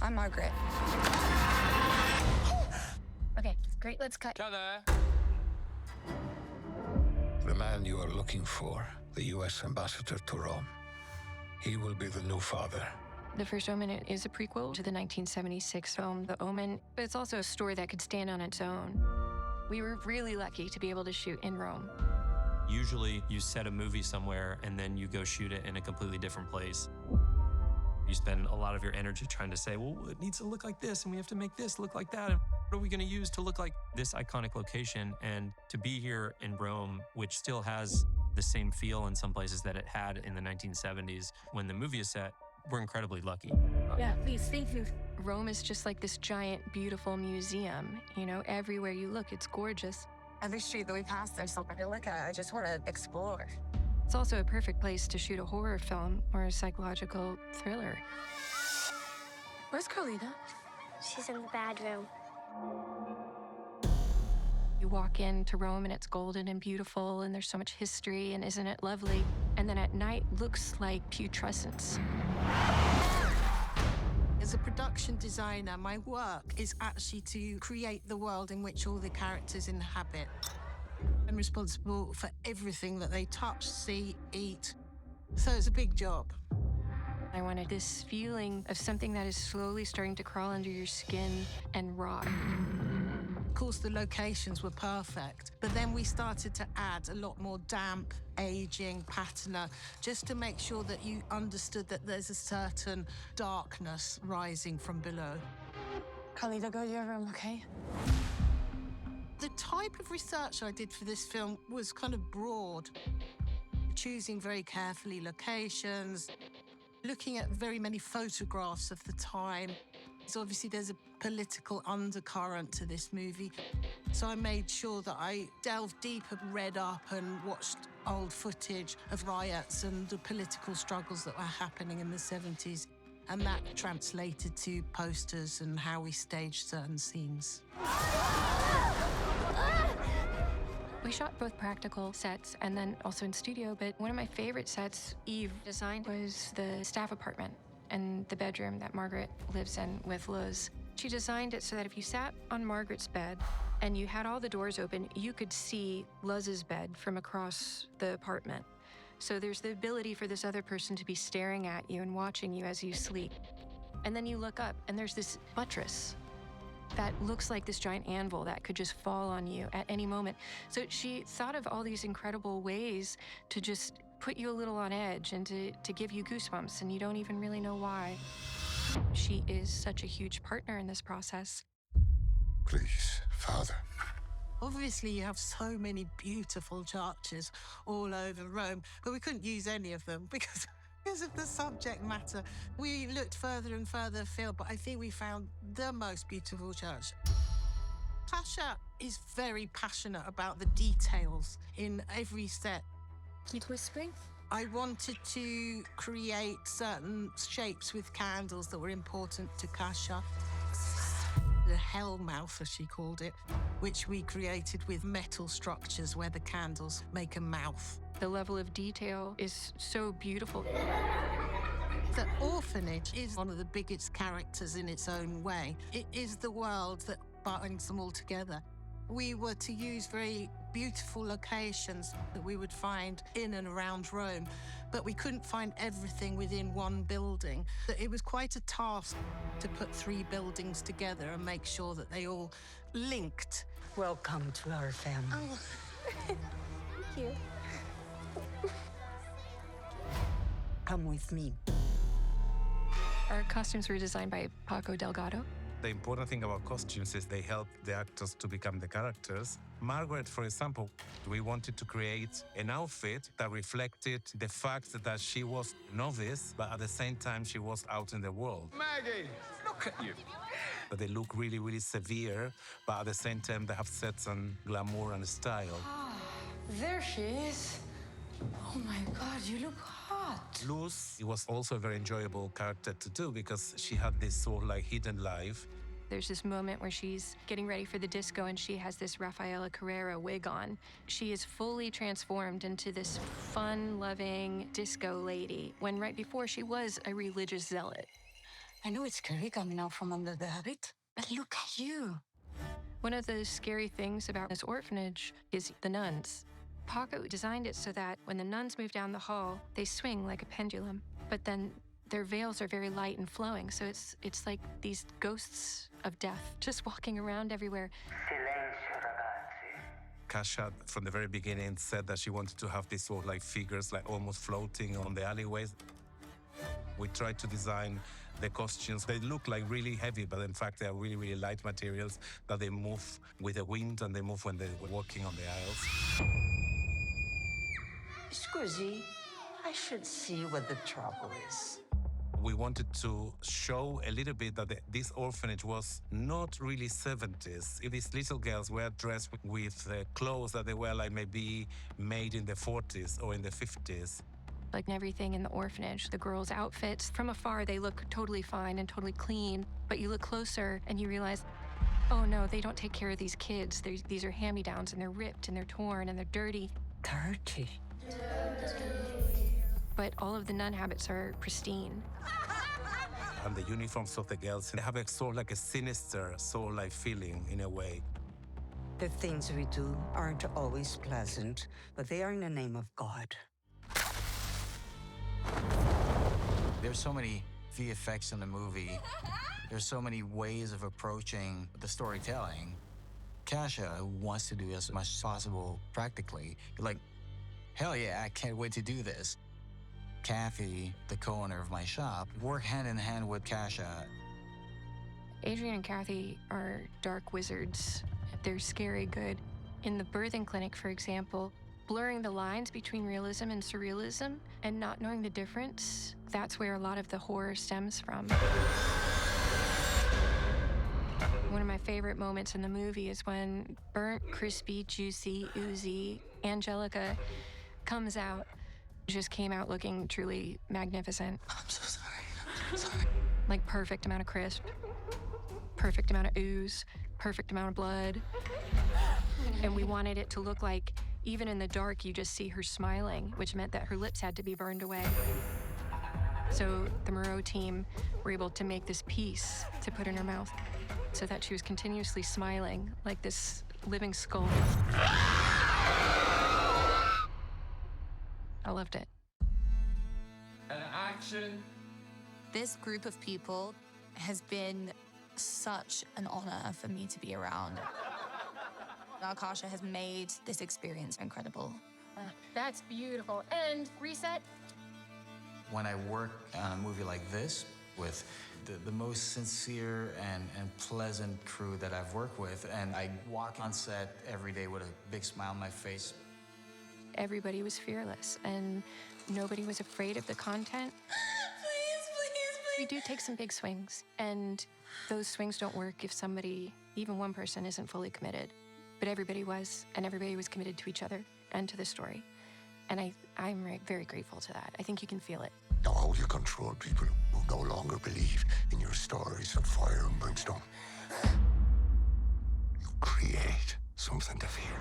I'm Margaret. Okay, great, let's cut. Ta-da! The man you are looking for, the U.S. ambassador to Rome. He will be the new father. The First Omen is a prequel to the 1976 film, The Omen, but it's also a story that could stand on its own. We were really lucky to be able to shoot in Rome. Usually you set a movie somewhere and then you go shoot it in a completely different place. You spend a lot of your energy trying to say, well, it needs to look like this and we have to make this look like that. And what are we gonna use to look like this iconic location? And to be here in Rome, which still has the same feel in some places that it had in the 1970s when the movie is set, we're incredibly lucky. Yeah, please, thank you. Rome is just like this giant, beautiful museum. You know, everywhere you look, it's gorgeous. Every street that we pass, there's something to look at. I just want to explore. It's also a perfect place to shoot a horror film or a psychological thriller. Where's Carlita? She's in the bedroom. You walk into Rome and it's golden and beautiful and there's so much history and isn't it lovely? And then at night looks like putrescence. As a production designer, my work is actually to create the world in which all the characters inhabit. I'm responsible for everything that they touch, see, eat. So it's a big job. I wanted this feeling of something that is slowly starting to crawl under your skin and rot. Of course, the locations were perfect, but then we started to add a lot more damp, aging, patina, just to make sure that you understood that there's a certain darkness rising from below. Carlita, go to your room, okay? The type of research I did for this film was kind of broad, choosing very carefully locations, looking at very many photographs of the time. So obviously there's a political undercurrent to this movie. So I made sure that I delved deep and read up and watched old footage of riots and the political struggles that were happening in the 70s. And that translated to posters and how we staged certain scenes. We shot both practical sets and then also in studio, but one of my favorite sets Eve designed was the staff apartment and the bedroom that Margaret lives in with Luz. She designed it so that if you sat on Margaret's bed and you had all the doors open, you could see Luz's bed from across the apartment. So there's the ability for this other person to be staring at you and watching you as you sleep. And then you look up and there's this buttress that looks like this giant anvil that could just fall on you at any moment. So she thought of all these incredible ways to just put you a little on edge and to give you goosebumps, and you don't even really know why. She is such a huge partner in this process. Please, Father. Obviously, you have so many beautiful churches all over Rome, but we couldn't use any of them because of the subject matter. We looked further and further afield, but I think we found the most beautiful church. Tasha is very passionate about the details in every set. Keep whispering. I wanted to create certain shapes with candles that were important to Kasha. The hell mouth, as she called it, which we created with metal structures where the candles make a mouth. The level of detail is so beautiful. The orphanage is one of the biggest characters in its own way. It is the world that binds them all together. We were to use very beautiful locations that we would find in and around Rome, but we couldn't find everything within one building. It was quite a task to put 3 buildings together and make sure that they all linked. Welcome to our family. Oh, thank you. Come with me. Our costumes were designed by Paco Delgado. The important thing about costumes is they help the actors to become the characters. Margaret, for example, we wanted to create an outfit that reflected the fact that she was a novice, but at the same time, she was out in the world. Maggie, look at you. But they look really, really severe, but at the same time, they have certain glamour and style. There she is. Oh my God, you look hot. Luz, it was also a very enjoyable character to do because she had this sort of like hidden life. There's this moment where she's getting ready for the disco and she has this Rafaela Carrera wig on. She is fully transformed into this fun-loving disco lady when right before she was a religious zealot. I know it's scary coming out from under the habit, but look at you. One of the scary things about this orphanage is the nuns. Paco designed it so that when the nuns move down the hall, they swing like a pendulum, but then their veils are very light and flowing, so it's like these ghosts of death just walking around everywhere. Kasia, from the very beginning, said that she wanted to have these sort of like figures, like almost floating on the alleyways. We tried to design the costumes. They look like really heavy, but in fact, they are really, really light materials that they move with the wind and they move when they're walking on the aisles. Scusi, I should see what the trouble is. We wanted to show a little bit that this orphanage was not really 70s. These little girls were dressed with clothes that they were like maybe made in the 40s or in the 50s. Like everything in the orphanage, the girls' outfits, from afar, they look totally fine and totally clean, but you look closer and you realize, oh no, they don't take care of these kids. These are hand-me-downs and they're ripped and they're torn and they're dirty. Dirty. But all of the nun habits are pristine. And the uniforms of the girls, they have a sort of like a sinister, soul-like feeling in a way. The things we do aren't always pleasant, but they are in the name of God. There's so many VFX in the movie. There's so many ways of approaching the storytelling. Kasia wants to do as much as possible practically. You're like, hell yeah, I can't wait to do this. Kathy, the co-owner of my shop, work hand in hand with Kasia. Adrian and Kathy are dark wizards. They're scary good. In the birthing clinic, for example, blurring the lines between realism and surrealism and not knowing the difference, that's where a lot of the horror stems from. One of my favorite moments in the movie is when burnt, crispy, juicy, oozy Angelica comes out. Just came out looking truly magnificent. I'm so sorry. I'm so sorry. Like perfect amount of crisp, perfect amount of ooze, perfect amount of blood. And we wanted it to look like, even in the dark, you just see her smiling, which meant that her lips had to be burned away. So the Moreau team were able to make this piece to put in her mouth so that she was continuously smiling like this living skull. I loved it. And action. This group of people has been such an honor for me to be around. Kasia has made this experience incredible. That's beautiful. And reset. When I work on a movie like this with the most sincere and pleasant crew that I've worked with, and I walk on set every day with a big smile on my face. Everybody was fearless, and nobody was afraid of the content. Please. We do take some big swings, and those swings don't work if somebody, even one person, isn't fully committed. But everybody was, and everybody was committed to each other and to the story. And I'm very grateful to that. I think you can feel it. How do you control people who no longer believe in your stories of fire and brimstone? You create something to fear.